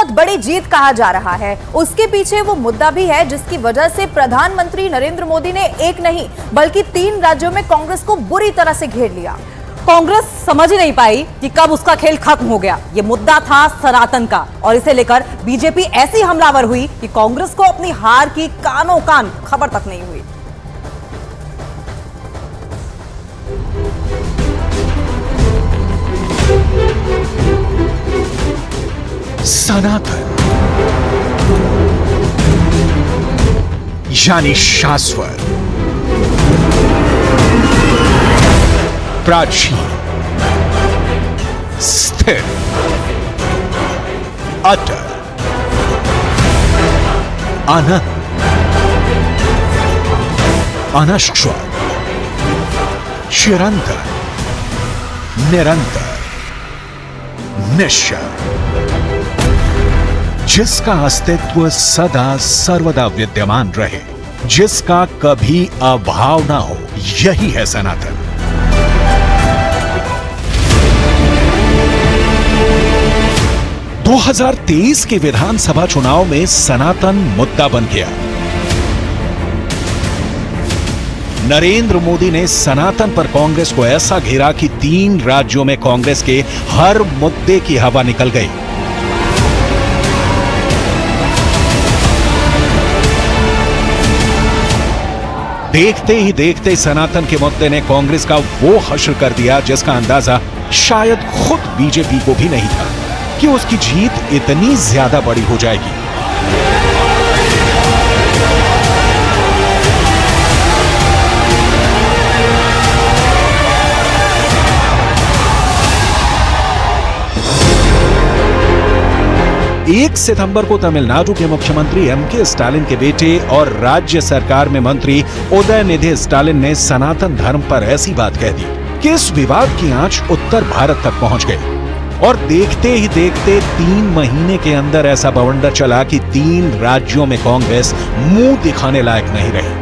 बहुत बड़ी जीत कहा जा रहा है। उसके पीछे वो मुद्दा भी है जिसकी वजह से प्रधानमंत्री नरेंद्र मोदी ने एक नहीं बल्कि 3 राज्यों में कांग्रेस को बुरी तरह से घेर लिया। कांग्रेस समझ ही नहीं पाई कि कब उसका खेल खत्म हो गया। ये मुद्दा था सनातन का और इसे लेकर बीजेपी ऐसी हमलावर हुई कि कांग्रेस को अपनी हार की कानों कान खबर तक नहीं हुई। सनातन यानी शाश्वत, प्राचीन, स्थिर, अटल, अनंत, अनश्वर, चिरंतन, निरंतर, निश्चल, जिसका अस्तित्व सदा सर्वदा विद्यमान रहे, जिसका कभी अभाव ना हो, यही है सनातन। दो 2023 के विधानसभा चुनाव में सनातन मुद्दा बन गया। नरेंद्र मोदी ने सनातन पर कांग्रेस को ऐसा घेरा कि 3 राज्यों में कांग्रेस के हर मुद्दे की हवा निकल गई। देखते ही देखते सनातन के मुद्दे ने कांग्रेस का वो हश्र कर दिया जिसका अंदाजा शायद खुद बीजेपी को भी नहीं था कि उसकी जीत इतनी ज्यादा बड़ी हो जाएगी। एक सितंबर को तमिलनाडु के मुख्यमंत्री एमके स्टालिन के बेटे और राज्य सरकार में मंत्री उदयनिधि स्टालिन ने सनातन धर्म पर ऐसी बात कह दी कि इस विवाद की आंच उत्तर भारत तक पहुंच गई और देखते ही देखते 3 महीने के अंदर ऐसा बवंडर चला कि 3 राज्यों में कांग्रेस मुंह दिखाने लायक नहीं रही।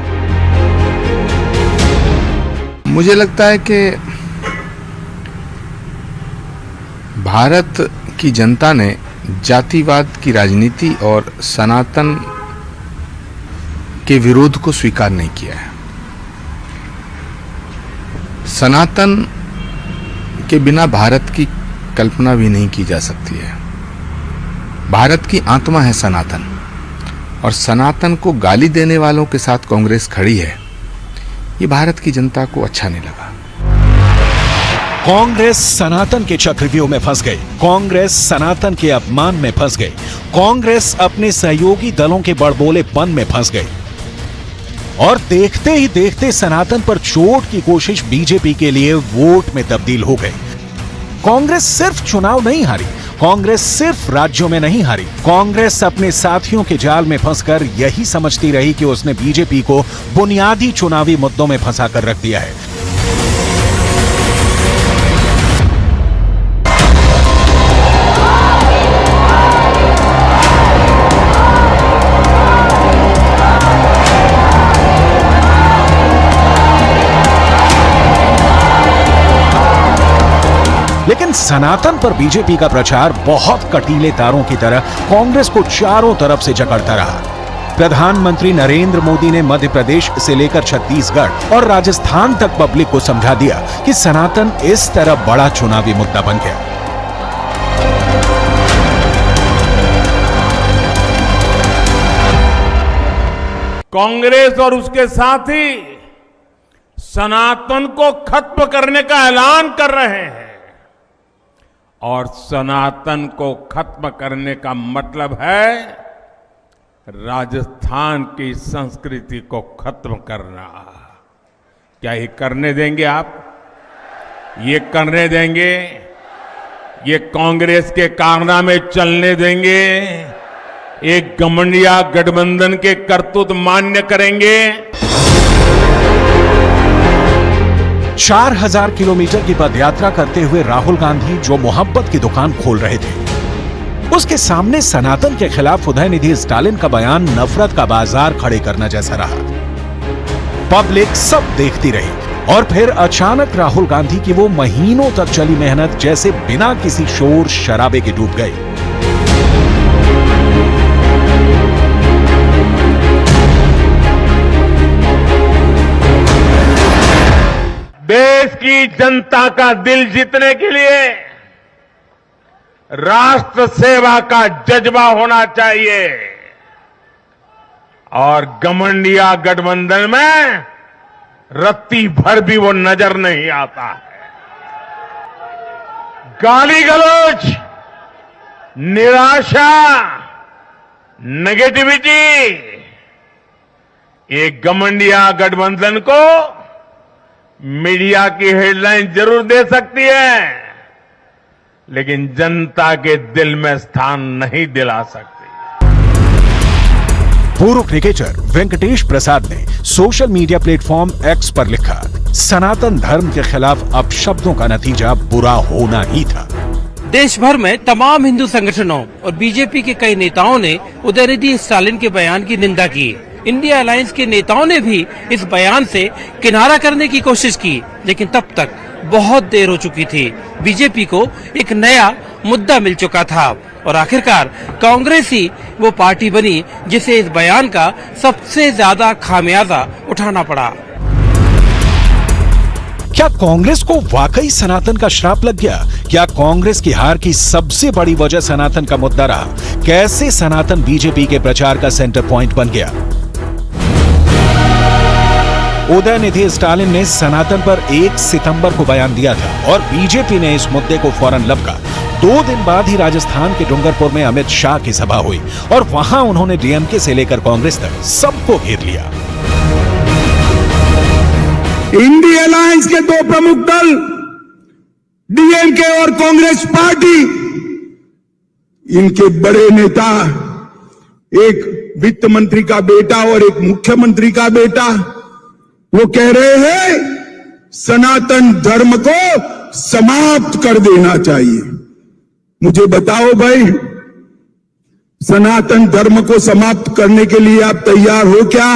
मुझे लगता है कि भारत की जनता ने जातिवाद की राजनीति और सनातन के विरोध को स्वीकार नहीं किया है। सनातन के बिना भारत की कल्पना भी नहीं की जा सकती है। भारत की आत्मा है सनातन और सनातन को गाली देने वालों के साथ कांग्रेस खड़ी है। ये भारत की जनता को अच्छा नहीं लगा। कांग्रेस सनातन के चक्रव्यूह में फंस गई। कांग्रेस सनातन के अपमान में फंस गई। कांग्रेस अपने सहयोगी दलों के बड़बोलेपन में फंस गई और देखते ही देखते सनातन पर चोट की कोशिश बीजेपी के लिए वोट में तब्दील हो गई। कांग्रेस सिर्फ चुनाव नहीं हारी, कांग्रेस सिर्फ राज्यों में नहीं हारी, कांग्रेस अपने साथियों के जाल में फंसकर यही समझती रही कि उसने बीजेपी को बुनियादी चुनावी मुद्दों में फंसाकर रख दिया है। लेकिन सनातन पर बीजेपी का प्रचार बहुत कटीले तारों की तरह कांग्रेस को चारों तरफ से जकड़ता रहा। प्रधानमंत्री नरेंद्र मोदी ने मध्य प्रदेश से लेकर छत्तीसगढ़ और राजस्थान तक पब्लिक को समझा दिया कि सनातन इस तरह बड़ा चुनावी मुद्दा बन गया। कांग्रेस और उसके साथी सनातन को खत्म करने का ऐलान कर रहे हैं और सनातन को खत्म करने का मतलब है राजस्थान की संस्कृति को खत्म करना। क्या ये करने देंगे आप? ये करने देंगे? ये कांग्रेस के कारनामे चलने देंगे? एक घमंडिया गठबंधन के करतूत मान्य करेंगे? 4000 किलोमीटर की पदयात्रा करते हुए राहुल गांधी जो मोहब्बत की दुकान खोल रहे थे, उसके सामने सनातन के खिलाफ उदयनिधि स्टालिन का बयान नफरत का बाजार खड़े करना जैसा रहा। पब्लिक सब देखती रही और फिर अचानक राहुल गांधी की वो महीनों तक चली मेहनत जैसे बिना किसी शोर शराबे के डूब गई। की जनता का दिल जीतने के लिए राष्ट्र सेवा का जज्बा होना चाहिए और घमंडिया गठबंधन में रत्ती भर भी वो नजर नहीं आता है। गाली गलौज, निराशा, नेगेटिविटी, ये घमंडिया गठबंधन को मीडिया की हेडलाइन जरूर दे सकती है, लेकिन जनता के दिल में स्थान नहीं दिला सकती। पूर्व क्रिकेटर वेंकटेश प्रसाद ने सोशल मीडिया प्लेटफॉर्म एक्स पर लिखा, सनातन धर्म के खिलाफ अपशब्दों का नतीजा बुरा होना ही था। देश भर में तमाम हिंदू संगठनों और बीजेपी के कई नेताओं ने उदयनिधि स्टालिन के बयान की निंदा की। इंडिया अलायंस के नेताओं ने भी इस बयान से किनारा करने की कोशिश की, लेकिन तब तक बहुत देर हो चुकी थी। बीजेपी को एक नया मुद्दा मिल चुका था और आखिरकार कांग्रेस ही वो पार्टी बनी जिसे इस बयान का सबसे ज्यादा खामियाजा उठाना पड़ा। क्या कांग्रेस को वाकई सनातन का श्राप लग गया? क्या कांग्रेस की हार की सबसे बड़ी वजह सनातन का मुद्दा रहा? कैसे सनातन बीजेपी के प्रचार का सेंटर पॉइंट बन गया? उदयनिधि स्टालिन ने सनातन पर 1 सितंबर को बयान दिया था और बीजेपी ने इस मुद्दे को फौरन लपका। 2 दिन बाद ही राजस्थान के डूंगरपुर में अमित शाह की सभा हुई और वहां उन्होंने डीएमके से लेकर कांग्रेस तक सबको घेर लिया। इंडिया अलायंस के 2 प्रमुख दल डीएमके और कांग्रेस पार्टी, इनके बड़े नेता, एक वित्त मंत्री का बेटा और एक मुख्यमंत्री का बेटा, वो कह रहे हैं सनातन धर्म को समाप्त कर देना चाहिए। मुझे बताओ भाई, सनातन धर्म को समाप्त करने के लिए आप तैयार हो क्या?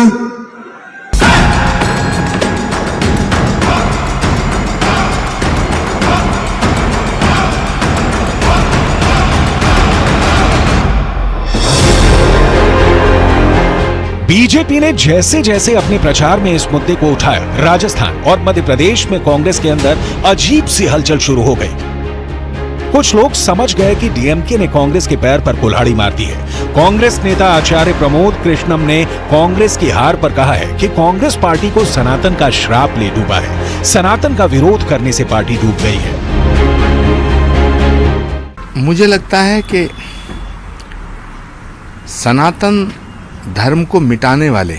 बीजेपी ने जैसे जैसे अपने प्रचार में इस मुद्दे को उठाया, राजस्थान और मध्य प्रदेश में कांग्रेस के अंदर अजीब सी हलचल शुरू हो गई। कुछ लोग समझ गए कि डीएमके ने कांग्रेस के पैर पर कुल्हाड़ी मार दी है। कांग्रेस नेता आचार्य प्रमोद कृष्णम ने कांग्रेस की हार पर कहा है कि कांग्रेस पार्टी को सनातन का श्राप ले डूबा है। सनातन का विरोध करने से पार्टी डूब गई है। मुझे लगता है कि सनातन धर्म को मिटाने वाले